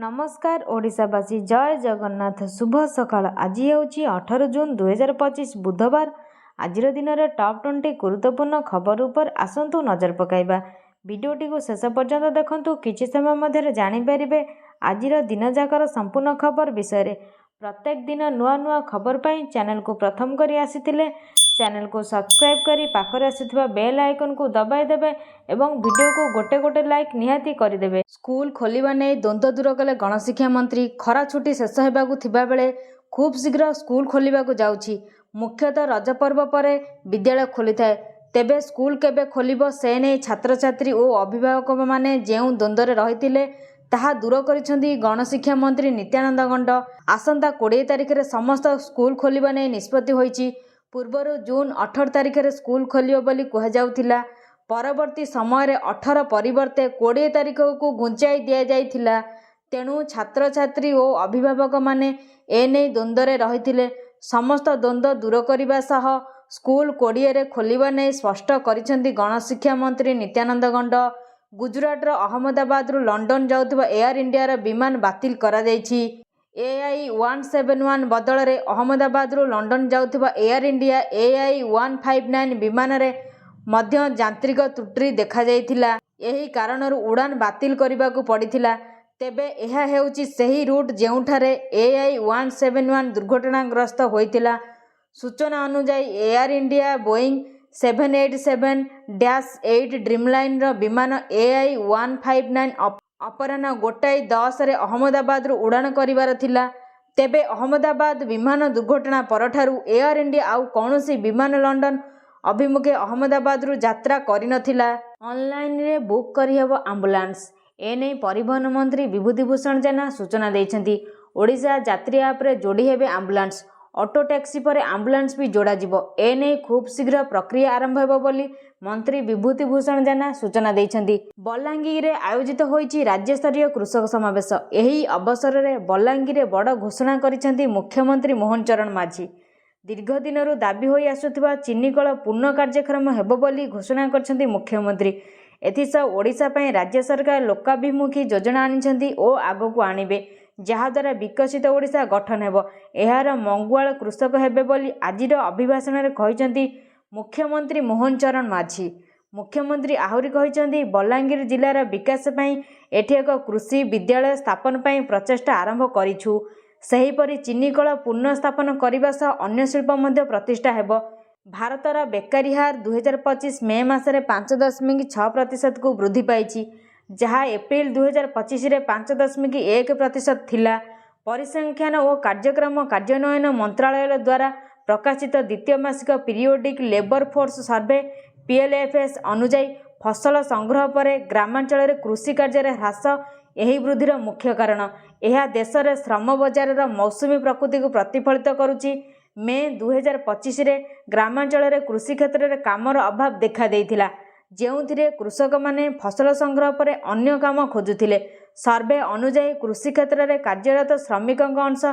नमस्कार ओडिशावासी जय जगन्नाथ शुभ सकाळ। आज ହେଉଛି 18 जून 2025 बुधवार। आजिर दिन में टॉप 20 गुरुत्वपूर्ण खबर उपर आसतु नजर पकाइबा। वीडियोटी को शेष पर्यंत देखंतु, किछि समय मध्य जानिपारे आजिर दिन जाकर संपूर्ण खबर विषय। प्रत्येक दिन नुआ नुआ खबर पाई चैनल को प्रथम करी आसीथिले चैनल को सब्सक्राइब करी पाखरे आसीथिबा बेल आइकन को दबाई देबे एवं वीडियो को गोटे गोटे लाइक निहाती करिदेबे। स्कूल खोलिबा नै द्वंद्व दूर कले गणशिक्षा मंत्री। खरा छुट्टी शेष हेबाकु थिबा बेले खूब शीघ्र स्कूल खोलिबाकु जाउछि। मुख्यतः रज पर्व परे विद्यालय खोली थाए, तेबे स्कूल केबे खोलिबो से नै छात्र छात्री और अभिभावक माने जेउ द्वंद्व रहिथिले ताहा दूर करिसेंती गणशिक्षा मंत्री नित्यानंद गंड। आसंता 20 तारिख रे समस्त स्कूल खोलिबा नै निष्पत्ति होईछि। पूर्वरु जून 18 तारिख रे स्कूल खोलियो बोली कहा जाउथिला। परवर्ती समय रे 18 परिवर्ते 20 तारिख को घुंचाई दिया जाइथिला। तेणु छात्र छात्री और अभिभावक माने एने द्वंद्व रे रहिथिले। समस्त द्वंद्व दूर करिबा सह स्कूल 20 रे खोलिबा नै स्पष्ट करिसेंती गणशिक्षा मंत्री नित्यानंद गंड। गुजरात रो अहमदाबाद रु लंडन जाउथबा एयर इंडिया रो विमान बातिल करा जाइछि। AI-171 बदल रे अहमदाबाद रु लंडन जाउथबा एयर इंडिया AI-159 विमान रे मध्य यांत्रिक त्रुटि देखा जाइथिला। एही कारणरु उड़ान बातिल करिबाकू पड़िथिला। तेबे एहा हेउची सही रूट जेउठारे AI-171 दुर्घटनाग्रस्त होइथिला। सूचना अनुसार एयर इंडिया बोइंग 787-8 ड्रीमलाइन रो विमान AI-159 अपराह्न 1:10 रे अहमदाबाद रु उड़ान करिवार थिला। तेबे अहमदाबाद विमान दुर्घटना परठारु एयर इंडिया आउ कौनसी विमान लंडन अभिमुखे अहमदाबाद रु यात्रा करिनथिला। ऑनलाइन रे बुक करिहेबो एम्बुलेंस। एने परिवहन मंत्री विभूतिभूषण जेना सूचना दैछंती। ओडिशा यात्री ऐप रे जोड़ी हेबे एम्बुलेंस। ऑटो टैक्सी पर एम्बुलेंस भी जोड़ा जिवो। एने खूब शीघ्र प्रक्रिया आरंभ हेबो बोली मंत्री विभूतिभूषण जेना सूचना दैछंती। बलांगीर रे आयोजित होईची राज्य स्तरीय कृषक समावेश। एही अवसर रे बलांगीर रे बड़ घोषणा करिसेंती मुख्यमंत्री मोहन चरण माझी। दीर्घ दिनरु दाबी होई आसुथिबा चिनीकल पूर्ण कार्यक्रम हेबो बोली घोषणा करछंती मुख्यमंत्री। एथिसह ओडिशा पई राज्य सरकार लोकाभिमुखी योजना आनिछंती ओ आगो को आनिबे, जहाद्वारा विकसित ओडिशा गठन हेबो। एहार मंगुआल कृषक हेबे बोली आजिर अभिभाषण रे कहिसेंती मुख्यमंत्री मोहन चरण माझी। मुख्यमंत्री आहुरी कहिसेंती बलांगीर जिलार विकास पई एठी एक कृषि विद्यालय स्थापन पई प्रचेष्टा आरंभ करिछु। सेहीपरि चिनीकल पुनः स्थापन करने सह अन्य शिल्प मध्य प्रतिष्ठा हेबो। भारतर बेकारी हार 2025 मे मासरे 5.6% को वृद्धि पाइछि, जहाँ एप्रिल 2025 रे 5.1% थिला। परिसंख्यान और कार्यक्रम कार्यान्वयन मंत्रालय द्वारा प्रकाशित द्वितीय मासिक periodic labour force survey PLFS अनुजाई फसल संग्रह पर ग्रामांचल कृषि कार्य ह्रास यही वृद्धिर मुख्य कारण। यह देश में श्रम बजार मौसुमी प्रकृति को प्रतिफलित करुच्ची। मे 2025 रे ग्रामांचल कृषि क्षेत्र में कामर अभाव देखा देइथिला, जेउथिरे कृषक माने फसल संग्रह पर अन्य काम खोजुथिले। सर्वे अनुजाई कृषि क्षेत्र में कार्यरत श्रमिकों अंश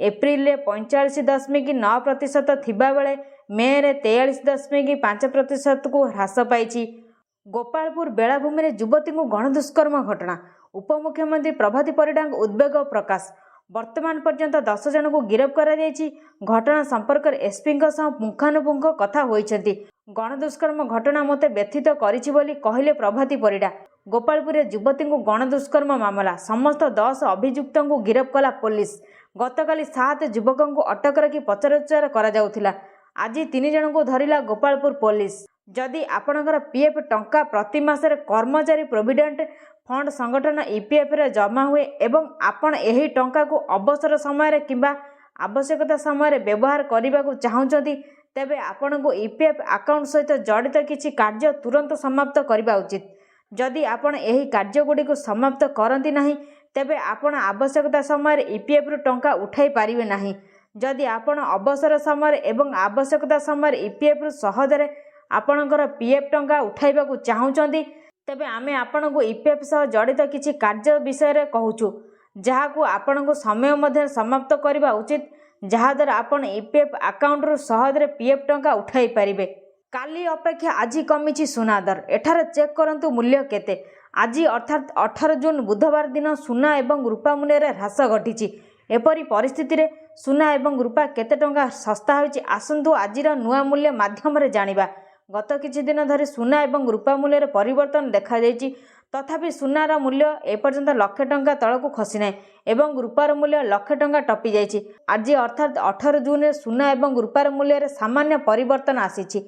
एप्रिल रे 45.9% थिबा बेले मे रे 43.5% को ह्रास पाइछि। गोपालपुर बेलाभूमि रे युवती को गणदुष्कर्म घटना। उपमुख्यमंत्री प्रभाती परिडा उद्वेग प्रकाश। वर्तमान पर्यंत 10 जन को गिरफ्त करा जायछि। घटना संपर्क एसपी पुंखानुपुंख कथा होइछंती। गणदुष्कर्म घटना मते व्यथित करिछि बोली कहिले प्रभाती परिडा। गोपालपुर युवती को गणदुष्कर्म मामला समस्त 10 अभियुक्तों को गिरफ्त कला पुलिस। गतकाली 7 युवकों को अटक रखी पचराउचरा करा जाउथिला। आज 3 जन को धरिला गोपालपुर पुलिस। जदि आपणकर पीएफ टंका प्रति मासरे कर्मचारी प्रोविडेंट फंड संगठन EPF रे जमा हुए एवं आपण एही टंका को अवसर समय किंबा आवश्यकता समय व्यवहार करने को चाहूँगी, तेबे आपण को EPF अकाउंट सहित जड़ित किसी कार्य तुरंत समाप्त करने उचित। जदि आपण एही कार्य गुडी को समाप्त करती नहीं, तेबे आपण आवश्यकता समय EPF रु टंका उठाई पारिबे नहीं। जदि आपण अवसर समय एवं आवश्यकता समय EPF रु सहजरे आपणकर पीएफ टंका उठाइबा को चाहूँगी, तेबे आमे आपण को EPF सह जड़ित किसी कार्य विषय रे कहूछु, जहा को आपण को समय मध्य समाप्त करबा उचित, जहाद्वारा आपण EPF अकाउंट रु सहजरे पीएफ टंका उठाई पारिबे। काली अपेक्षा आज कमिछि सुना दर। एठारे चेक करंतु मूल्य केते। ଆଜି ଅର୍ଥାତ୍ 18 ଜୁନ୍ ବୁଧବାର ଦିନ ସୁନା ଏବଂ ରୂପା ମୂଲ୍ୟରେ ହ୍ରାସ ଘଟିଛି। ଏପରି ପରିସ୍ଥିତିରେ ସୁନା ଏବଂ ରୂପା କେତେ ଟଙ୍କା ଶସ୍ତା ହୋଇଛି ଆସନ୍ତୁ ଆଜିର ନୂଆ ମୂଲ୍ୟ ମାଧ୍ୟମରେ ଜାଣିବା। ଗତ କିଛି ଦିନ ଧରି ସୁନା ଏବଂ ରୂପା ମୂଲ୍ୟରେ ପରିବର୍ତ୍ତନ ଦେଖାଯାଇଛି। ତଥାପି ସୁନାର ମୂଲ୍ୟ ଏପର୍ଯ୍ୟନ୍ତ ଲକ୍ଷେ ଟଙ୍କା ତଳକୁ ଖସିନାହିଁ ଏବଂ ରୂପାର ମୂଲ୍ୟ ଲକ୍ଷେ ଟଙ୍କା ଟପି ଯାଇଛି। ଆଜି ଅର୍ଥାତ୍ 18 ଜୁନ୍ରେ ସୁନା ଏବଂ ରୂପାର ମୂଲ୍ୟରେ ସାମାନ୍ୟ ପରିବର୍ତ୍ତନ ଆସିଛି।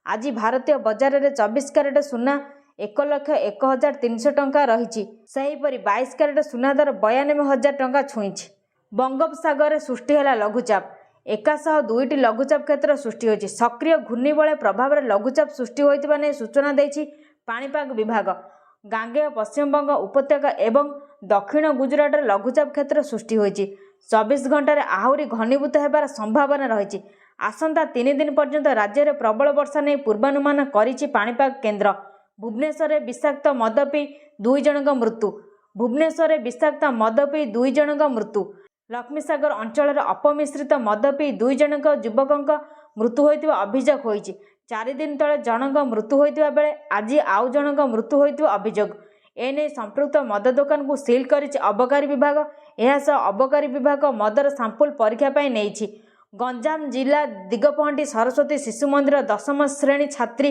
ଆଜି ଭାରତୀୟ ବଜାରରେ 24 କ୍ୟାରେଟ୍ ସୁନା 1,01,300 ଟଙ୍କା ରହିଛି। ସେହିପରି 22 କ୍ୟାରେଟ୍ ସୁନା ଦର 92,000 ଟଙ୍କା ଛୁଇଁଛି। ବଙ୍ଗୋପସାଗରରେ ସୃଷ୍ଟି ହେଲା ଲଘୁଚାପ। ଏକାସହ ଦୁଇଟି ଲଘୁଚାପ କ୍ଷେତ୍ର ସୃଷ୍ଟି ହୋଇଛି। ସକ୍ରିୟ ଘୂର୍ଣ୍ଣିବଳୟ ପ୍ରଭାବରେ ଲଘୁଚାପ ସୃଷ୍ଟି ହୋଇଥିବା ନେଇ ସୂଚନା ଦେଇଛି ପାଣିପାଗ ବିଭାଗ। ଗାଙ୍ଗେୟ ପଶ୍ଚିମବଙ୍ଗ ଉପତ୍ୟକା ଏବଂ ଦକ୍ଷିଣ ଗୁଜରାଟରେ ଲଘୁଚାପ କ୍ଷେତ୍ର ସୃଷ୍ଟି ହୋଇଛି। 24 ଘଣ୍ଟାରେ ଆହୁରି ଘନୀଭୂତ ହେବାର ସମ୍ଭାବନା ରହିଛି। ଆସନ୍ତା 3 ଦିନ ପର୍ଯ୍ୟନ୍ତ ରାଜ୍ୟରେ ପ୍ରବଳ ବର୍ଷା ନେଇ ପୂର୍ବାନୁମାନ କରିଛି ପାଣିପାଗ କେନ୍ଦ୍ର। ଭୁବନେଶ୍ୱରରେ ବିଷାକ୍ତ ମଦ ପିଇ 2 ଜଣଙ୍କ ମୃତ୍ୟୁ। ଭୁବନେଶ୍ୱରରେ ବିଷାକ୍ତ ମଦ ପିଇ 2 ଜଣଙ୍କ ମୃତ୍ୟୁ। ଲକ୍ଷ୍ମୀସାଗର ଅଞ୍ଚଳରେ ଅପମିଶ୍ରିତ ମଦ ପିଇ 2 ଜଣଙ୍କ ଯୁବକଙ୍କ ମୃତ୍ୟୁ ହୋଇଥିବା ଅଭିଯୋଗ ହୋଇଛି। 4 ଦିନ ତଳେ ଜଣଙ୍କ ମୃତ୍ୟୁ ହୋଇଥିବା ବେଳେ ଆଜି ଆଉ ଜଣଙ୍କ ମୃତ୍ୟୁ ହୋଇଥିବା ଅଭିଯୋଗ। ଏନେଇ ସମ୍ପୃକ୍ତ ମଦ ଦୋକାନକୁ ସିଲ୍ କରିଛି ଅବକାରୀ ବିଭାଗ। ଏହାସହ ଅବକାରୀ ବିଭାଗ ମଦର ସାମ୍ପଲ ପରୀକ୍ଷା ପାଇଁ ନେଇଛି। ଗଞ୍ଜାମ ଜିଲ୍ଲା ଦିଗପହଣ୍ଡି ସରସ୍ୱତୀ ଶିଶୁ ମନ୍ଦିର 10ମ ଶ୍ରେଣୀ ଛାତ୍ରୀ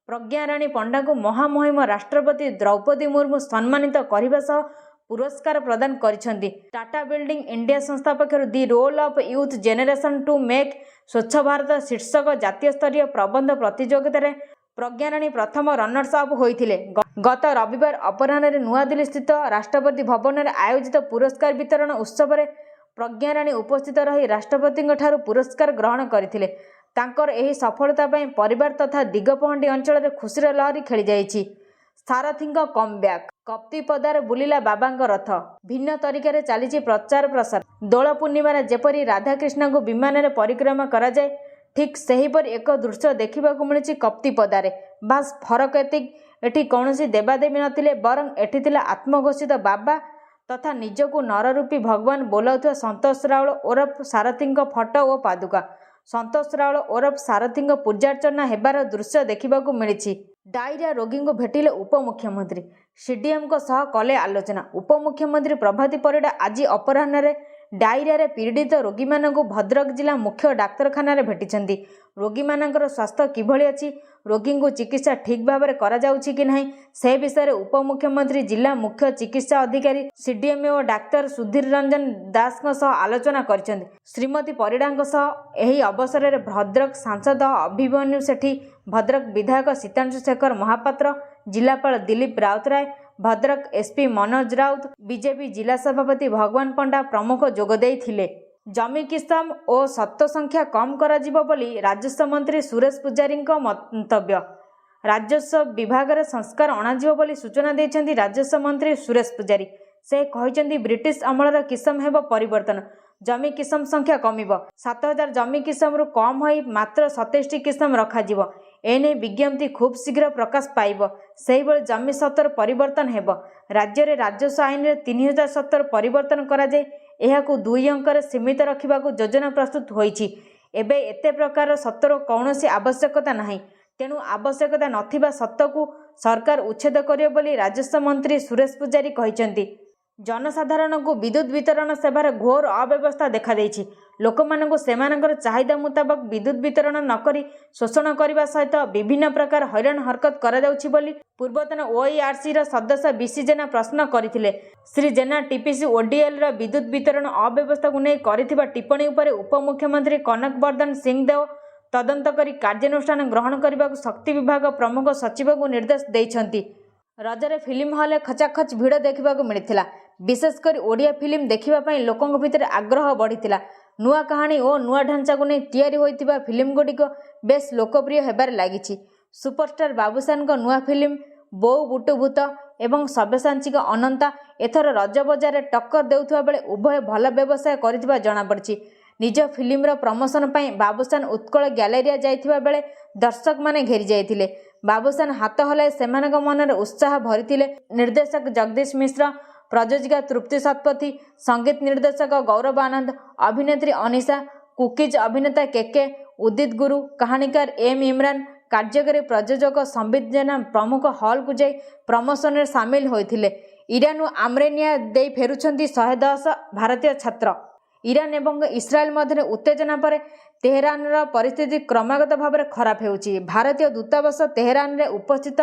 ପ୍ରଜ୍ଞାରାଣୀ ପଣ୍ଡାଙ୍କୁ ମହାମହିମ ରାଷ୍ଟ୍ରପତି ଦ୍ରୌପଦୀ ମୁର୍ମୁ ସମ୍ମାନିତ କରିବା ସହ ପୁରସ୍କାର ପ୍ରଦାନ କରିଛନ୍ତି। ଟାଟା ବିଲ୍ଡିଂ ଇଣ୍ଡିଆ ସଂସ୍ଥା ପକ୍ଷରୁ the role of youth generation to make Swachh Bharat ଶୀର୍ଷକ ଜାତୀୟ ସ୍ତରୀୟ ପ୍ରବନ୍ଧ ପ୍ରତିଯୋଗିତାରେ ପ୍ରଜ୍ଞାରାଣୀ ପ୍ରଥମ ରନର୍ସ ଅପ୍ ହୋଇଥିଲେ। ଗତ ରବିବାର ଅପରାହ୍ନରେ ନୂଆଦିଲ୍ଲୀ ସ୍ଥିତ ରାଷ୍ଟ୍ରପତି ଭବନରେ ଆୟୋଜିତ ପୁରସ୍କାର ବିତରଣ ଉତ୍ସବରେ ପ୍ରଜ୍ଞାରାଣୀ ଉପସ୍ଥିତ ରହି ରାଷ୍ଟ୍ରପତିଙ୍କ ଠାରୁ ପୁରସ୍କାର ଗ୍ରହଣ କରିଥିଲେ। ତାଙ୍କର ଏହି ସଫଳତା ପାଇଁ ପରିବାର ତଥା ଦିଗପହଣ୍ଡି ଅଞ୍ଚଳରେ ଖୁସିର ଲହରୀ ଖେଳିଯାଇଛି। ସାରଥୀଙ୍କ କମ୍ବ୍ୟାକ୍। କପ୍ତିପଦାରେ ବୁଲିଲା ବାବାଙ୍କ ରଥ। ଭିନ୍ନ ତରିକାରେ ଚାଲିଛି ପ୍ରଚାର ପ୍ରସାର। ଦୋଳ ପୂର୍ଣ୍ଣିମାରେ ଯେପରି ରାଧାକୃଷ୍ଣଙ୍କୁ ବିମାନରେ ପରିକ୍ରମା କରାଯାଏ ଠିକ୍ ସେହିପରି ଏକ ଦୃଶ୍ୟ ଦେଖିବାକୁ ମିଳିଛି କପ୍ତିପଦାରେ। ବାସ୍ ଫରକ ଏତିକି ଏଠି କୌଣସି ଦେବାଦେବୀ ନଥିଲେ ବରଂ ଏଠି ଥିଲା ଆତ୍ମଘୋଷିତ ବାବା ତଥା ନିଜକୁ ନରରୂପୀ ଭଗବାନ ବୋଲାଉଥିବା ସନ୍ତୋଷ ରାଉଳ ଓରଫ ସାରଥୀଙ୍କ ଫଟୋ ଓ ପାଦୁକା। ସନ୍ତୋଷ ରାଉଳ ଓରଫ ସାରଥୀଙ୍କ ପୂଜାର୍ଚ୍ଚନା ହେବାର ଦୃଶ୍ୟ ଦେଖିବାକୁ ମିଳିଛି। ଡାଇରିଆ ରୋଗୀଙ୍କୁ ଭେଟିଲେ ଉପମୁଖ୍ୟମନ୍ତ୍ରୀ। ସିଡିଏମ୍ଙ୍କ ସହ କଲେ ଆଲୋଚନା। ଉପମୁଖ୍ୟମନ୍ତ୍ରୀ ପ୍ରଭାତୀ ପରିଡ଼ା ଆଜି ଅପରାହ୍ନରେ ଡାଇରିଆରେ ପୀଡ଼ିତ ରୋଗୀମାନଙ୍କୁ ଭଦ୍ରକ ଜିଲ୍ଲା ମୁଖ୍ୟ ଡାକ୍ତରଖାନାରେ ଭେଟିଛନ୍ତି। ରୋଗୀମାନଙ୍କର ସ୍ୱାସ୍ଥ୍ୟ କିଭଳି ଅଛି, ରୋଗୀଙ୍କୁ ଚିକିତ୍ସା ଠିକ୍ ଭାବରେ କରାଯାଉଛି କି ନାହିଁ ସେ ବିଷୟରେ ଉପମୁଖ୍ୟମନ୍ତ୍ରୀ ଜିଲ୍ଲା ମୁଖ୍ୟ ଚିକିତ୍ସା ଅଧିକାରୀ ସିଡିଏମ୍ଓ ଡାକ୍ତର ସୁଧୀର ରଞ୍ଜନ ଦାସଙ୍କ ସହ ଆଲୋଚନା କରିଛନ୍ତି। ଶ୍ରୀମତୀ ପରିଡ଼ାଙ୍କ ସହ ଏହି ଅବସରରେ ଭଦ୍ରକ ସାଂସଦ ଅଭିମନ୍ୟୁ ସେଠୀ, ଭଦ୍ରକ ବିଧାୟକ ଶୀତାଂଶୁ ଶେଖର ମହାପାତ୍ର, ଜିଲ୍ଲାପାଳ ଦିଲ୍ଲୀପ ରାଉତରାୟ, ଭଦ୍ରକ ଏସ୍ପି ମନୋଜ ରାଉତ, ବିଜେପି ଜିଲ୍ଲା ସଭାପତି ଭଗବାନ ପଣ୍ଡା ପ୍ରମୁଖ ଯୋଗ ଦେଇଥିଲେ। ଜମି କିସମ ଓ ସତ୍ତ୍ୱ ସଂଖ୍ୟା କମ୍ କରାଯିବ ବୋଲି ରାଜସ୍ୱ ମନ୍ତ୍ରୀ ସୁରେଶ ପୂଜାରୀଙ୍କ ମନ୍ତବ୍ୟ। ରାଜସ୍ୱ ବିଭାଗରେ ସଂସ୍କାର ଅଣାଯିବ ବୋଲି ସୂଚନା ଦେଇଛନ୍ତି ରାଜସ୍ୱ ମନ୍ତ୍ରୀ ସୁରେଶ ପୂଜାରୀ। ସେ କହିଛନ୍ତି ବ୍ରିଟିଶ ଅମଳର କିସମ ହେବ ପରିବର୍ତ୍ତନ। ଜମି କିସମ ସଂଖ୍ୟା କମିବ। 7,000 ଜମି କିସମରୁ କମ୍ ହୋଇ ମାତ୍ର 27ଟି କିସମ ରଖାଯିବ। ଏନେଇ ବିଜ୍ଞପ୍ତି ଖୁବ୍ ଶୀଘ୍ର ପ୍ରକାଶ ପାଇବ। ସେହିଭଳି ଜମି ସତ୍ତ୍ୱର ପରିବର୍ତ୍ତନ ହେବ। ରାଜ୍ୟରେ ରାଜସ୍ୱ ଆଇନରେ 3,000 ସତ୍ତ୍ୱର ପରିବର୍ତ୍ତନ କରାଯାଇ ଏହାକୁ 2 ଅଙ୍କରେ ସୀମିତ ରଖିବାକୁ ଯୋଜନା ପ୍ରସ୍ତୁତ ହୋଇଛି। ଏବେ ଏତେ ପ୍ରକାର ସତ୍ତ୍ୱର କୌଣସି ଆବଶ୍ୟକତା ନାହିଁ। ତେଣୁ ଆବଶ୍ୟକତା ନଥିବା ସତ୍ତ୍ୱକୁ ସରକାର ଉଚ୍ଛେଦ କରିବ ବୋଲି ରାଜସ୍ୱ ମନ୍ତ୍ରୀ ସୁରେଶ ପୂଜାରୀ କହିଛନ୍ତି। ଜନସାଧାରଣଙ୍କୁ ବିଦ୍ୟୁତ୍ ବିତରଣ ସେବାରେ ଘୋର ଅବ୍ୟବସ୍ଥା ଦେଖାଦେଇଛି। ଲୋକମାନଙ୍କୁ ସେମାନଙ୍କର ଚାହିଦା ମୁତାବକ ବିଦ୍ୟୁତ୍ ବିତରଣ ନକରି ଶୋଷଣ କରିବା ସହିତ ବିଭିନ୍ନ ପ୍ରକାର ହଇରାଣ ହରକତ କରାଯାଉଛି ବୋଲି ପୂର୍ବତନ OIRCର ସଦସ୍ୟ BC ଜେନା ପ୍ରଶ୍ନ କରିଥିଲେ। ଶ୍ରୀ ଜେନା TPC ODLର ବିଦ୍ୟୁତ୍ ବିତରଣ ଅବ୍ୟବସ୍ଥାକୁ ନେଇ କରିଥିବା ଟିପ୍ପଣୀ ଉପରେ ଉପମୁଖ୍ୟମନ୍ତ୍ରୀ କନକ ବର୍ଦ୍ଧନ ସିଂ ଦେଓ ତଦନ୍ତ କରି କାର୍ଯ୍ୟାନୁଷ୍ଠାନ ଗ୍ରହଣ କରିବାକୁ ଶକ୍ତି ବିଭାଗ ପ୍ରମୁଖ ସଚିବଙ୍କୁ ନିର୍ଦ୍ଦେଶ ଦେଇଛନ୍ତି। ରଜରେ ଫିଲ୍ମ ହଲ୍ରେ ଖଚାଖଚ ଭିଡ଼ ଦେଖିବାକୁ ମିଳିଥିଲା। ବିଶେଷ କରି ଓଡ଼ିଆ ଫିଲ୍ମ ଦେଖିବା ପାଇଁ ଲୋକଙ୍କ ଭିତରେ ଆଗ୍ରହ ବଢ଼ିଥିଲା। ନୂଆ କାହାଣୀ ଓ ନୂଆ ଢାଞ୍ଚାକୁ ନେଇ ତିଆରି ହୋଇଥିବା ଫିଲ୍ମଗୁଡ଼ିକ ବେଶ୍ ଲୋକପ୍ରିୟ ହେବାରେ ଲାଗିଛି। ସୁପରଷ୍ଟାର ବାବୁସାନଙ୍କ ନୂଆ ଫିଲ୍ମ ବୋଉ ବୁଟୁ ଭୂତ ଏବଂ ସବ୍ୟସାଚୀଙ୍କ ଅନନ୍ତା ଏଥର ରଜ ବଜାରରେ ଟକ୍କର ଦେଉଥିବା ବେଳେ ଉଭୟ ଭଲ ବ୍ୟବସାୟ କରିଥିବା ଜଣାପଡ଼ିଛି। ନିଜ ଫିଲ୍ମର ପ୍ରମୋଶନ ପାଇଁ ବାବୁସାନ ଉତ୍କଳ ଗ୍ୟାଲେରିଆ ଯାଇଥିବା ବେଳେ ଦର୍ଶକମାନେ ଘେରି ଯାଇଥିଲେ। ବାବୁସାନ ହାତ ହଲାଇ ସେମାନଙ୍କ ମନରେ ଉତ୍ସାହ ଭରିଥିଲେ। ନିର୍ଦ୍ଦେଶକ ଜଗଦୀଶ ମିଶ୍ର, ପ୍ରଯୋଜିକା ତୃପ୍ତି ଶତପଥୀ, ସଙ୍ଗୀତ ନିର୍ଦ୍ଦେଶକ ଗୌରବ ଆନନ୍ଦ, ଅଭିନେତ୍ରୀ ଅନିଶା, କୁକିଜ ଅଭିନେତା KK, ଉଦିତ ଗୁରୁ, କାହାଣୀକାର M ଇମ୍ରାନ, କାର୍ଯ୍ୟକାରୀ ପ୍ରଯୋଜକ ସମ୍ବିତ ଜେନା ପ୍ରମୁଖ ହଲ୍କୁ ଯାଇ ପ୍ରମୋସନରେ ସାମିଲ ହୋଇଥିଲେ। ଇରାନରୁ ଆର୍ମେନିଆ ଦେଇ ଫେରୁଛନ୍ତି 110 ଭାରତୀୟ ଛାତ୍ର। ଇରାନ ଏବଂ ଇସ୍ରାଏଲ ମଧ୍ୟରେ ଉତ୍ତେଜନା ପରେ ତେହେରାନର ପରିସ୍ଥିତି କ୍ରମାଗତ ଭାବରେ ଖରାପ ହେଉଛି। ଭାରତୀୟ ଦୂତାବାସ ତେହେରାନରେ ଉପସ୍ଥିତ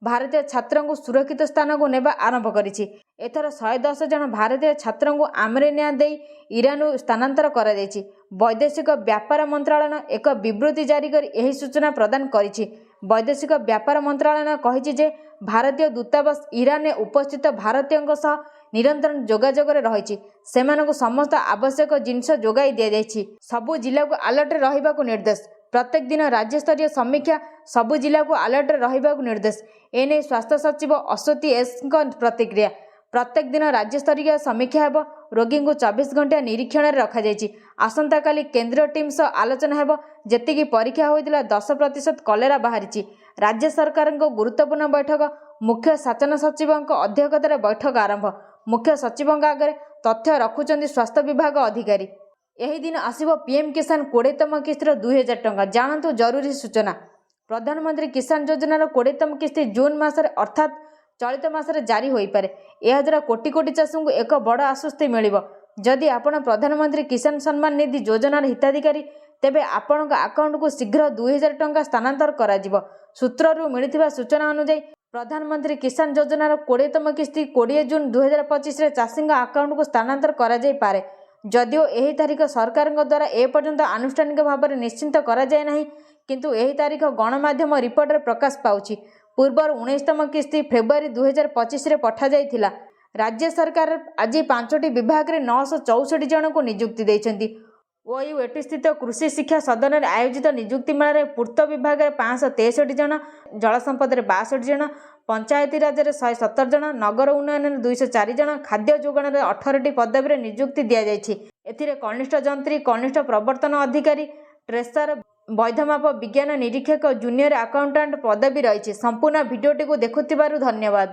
ଭାରତୀୟ ଛାତ୍ରଙ୍କୁ ସୁରକ୍ଷିତ ସ୍ଥାନକୁ ନେବା ଆରମ୍ଭ କରିଛି। ଏଥର 110 ଜଣ ଭାରତୀୟ ଛାତ୍ରଙ୍କୁ ଆର୍ମେନିଆ ଦେଇ ଇରାନରୁ ସ୍ଥାନାନ୍ତର କରାଯାଇଛି। ବୈଦେଶିକ ବ୍ୟାପାର ମନ୍ତ୍ରଣାଳୟ ଏକ ବିବୃତ୍ତି ଜାରି କରି ଏହି ସୂଚନା ପ୍ରଦାନ କରିଛି। ବୈଦେଶିକ ବ୍ୟାପାର ମନ୍ତ୍ରଣାଳୟ କହିଛି ଯେ ଭାରତୀୟ ଦୂତାବାସ ଇରାନରେ ଉପସ୍ଥିତ ଭାରତୀୟଙ୍କ ସହ ନିରନ୍ତର ଯୋଗାଯୋଗରେ ରହିଛି। ସେମାନଙ୍କୁ ସମସ୍ତ ଆବଶ୍ୟକ ଜିନିଷ ଯୋଗାଇ ଦିଆଯାଇଛି। ସବୁ ଜିଲ୍ଲାକୁ ଆଲର୍ଟରେ ରହିବାକୁ ନିର୍ଦ୍ଦେଶ। ପ୍ରତ୍ୟେକ ଦିନ ରାଜ୍ୟସ୍ତରୀୟ ସମୀକ୍ଷା, ସବୁ ଜିଲ୍ଲାକୁ ଆଲର୍ଟରେ ରହିବାକୁ ନିର୍ଦ୍ଦେଶ। ଏନେଇ ସ୍ୱାସ୍ଥ୍ୟ ସଚିବ ଅଶ୍ୱତୀ ଏସ୍ଙ୍କ ପ୍ରତିକ୍ରିୟା। ପ୍ରତ୍ୟେକ ଦିନ ରାଜ୍ୟସ୍ତରୀୟ ସମୀକ୍ଷା ହେବ। ରୋଗୀଙ୍କୁ 24 ଘଣ୍ଟିଆ ନିରୀକ୍ଷଣରେ ରଖାଯାଇଛି। ଆସନ୍ତାକାଲି କେନ୍ଦ୍ରୀୟ ଟିମ୍ ସହ ଆଲୋଚନା ହେବ। ଯେତିକି ପରୀକ୍ଷା ହୋଇଥିଲା 10% କଲେରା ବାହାରିଛି। ରାଜ୍ୟ ସରକାରଙ୍କ ଗୁରୁତ୍ୱପୂର୍ଣ୍ଣ ବୈଠକ। ମୁଖ୍ୟ ଶାସନ ସଚିବଙ୍କ ଅଧ୍ୟକ୍ଷତାରେ ବୈଠକ ଆରମ୍ଭ। ମୁଖ୍ୟ ସଚିବଙ୍କ ଆଗରେ ତଥ୍ୟ ରଖୁଛନ୍ତି ସ୍ୱାସ୍ଥ୍ୟ ବିଭାଗ ଅଧିକାରୀ। ଏହି ଦିନ ଆସିବ ପିଏମ୍ କିଷାନ 20ତମ କିସ୍ତିର 2000 ଟଙ୍କା। ଜାଣନ୍ତୁ ଜରୁରୀ ସୂଚନା। ପ୍ରଧାନମନ୍ତ୍ରୀ କିଷାନ ଯୋଜନାର 20ତମ କିସ୍ତି ଜୁନ୍ ମାସରେ ଅର୍ଥାତ୍ ଚଳିତ ମାସରେ ଜାରି ହୋଇପାରେ। ଏହାଦ୍ୱାରା କୋଟି କୋଟି ଚାଷୀଙ୍କୁ ଏକ ବଡ଼ ଆଶ୍ୱସ୍ତି ମିଳିବ। ଯଦି ଆପଣ ପ୍ରଧାନମନ୍ତ୍ରୀ କିଷାନ ସମ୍ମାନ ନିଧି ଯୋଜନାର ହିତାଧିକାରୀ, ତେବେ ଆପଣଙ୍କ ଆକାଉଣ୍ଟକୁ ଶୀଘ୍ର 2000 ଟଙ୍କା ସ୍ଥାନାନ୍ତର କରାଯିବ। ସୂତ୍ରରୁ ମିଳିଥିବା ସୂଚନା ଅନୁଯାୟୀ ପ୍ରଧାନମନ୍ତ୍ରୀ କିଷାନ ଯୋଜନାର 20ତମ କିସ୍ତି 20 ଜୁନ୍ 2025ରେ ଚାଷୀଙ୍କ ଆକାଉଣ୍ଟକୁ ସ୍ଥାନାନ୍ତର କରାଯାଇପାରେ। ଯଦିଓ ଏହି ତାରିଖ ସରକାରଙ୍କ ଦ୍ୱାରା ଏପର୍ଯ୍ୟନ୍ତ ଆନୁଷ୍ଠାନିକ ଭାବରେ ନିଶ୍ଚିତ କରାଯାଇ ନାହିଁ, କିନ୍ତୁ ଏହି ତାରିଖ ଗଣମାଧ୍ୟମ ରିପୋର୍ଟରେ ପ୍ରକାଶ ପାଉଛି। ପୂର୍ବରୁ 19ତମ କିସ୍ତି ଫେବୃଆରୀ 2025ରେ ପଠାଯାଇଥିଲା। ରାଜ୍ୟ ସରକାର ଆଜି 5ଟି ବିଭାଗରେ 964 ଜଣଙ୍କୁ ନିଯୁକ୍ତି ଦେଇଛନ୍ତି। OUAT ସ୍ଥିତ କୃଷି ଶିକ୍ଷା ସଦନରେ ଆୟୋଜିତ ନିଯୁକ୍ତି ମେଳାରେ ପୂର୍ତ୍ତ ବିଭାଗରେ 563 ଜଣ, ଜଳସମ୍ପଦରେ 62 ଜଣ, ପଞ୍ଚାୟତି ରାଜରେ 117 ଜଣ, ନଗର ଉନ୍ନୟନରେ 204 ଜଣ, ଖାଦ୍ୟ ଯୋଗାଣରେ 18ଟି ପଦବୀରେ ନିଯୁକ୍ତି ଦିଆଯାଇଛି। ଏଥିରେ କନିଷ୍ଠ ଯନ୍ତ୍ରୀ, କନିଷ୍ଠ ପ୍ରବର୍ତ୍ତନ ଅଧିକାରୀ, ଟ୍ରେସର, ବୈଧମାପ ବିଜ୍ଞାନ ନିରୀକ୍ଷକ, ଜୁନିୟର ଆକାଉଣ୍ଟାଣ୍ଟ ପଦବୀ ରହିଛି। ସମ୍ପୂର୍ଣ୍ଣ ଭିଡ଼ିଓଟିକୁ ଦେଖୁଥିବାରୁ ଧନ୍ୟବାଦ।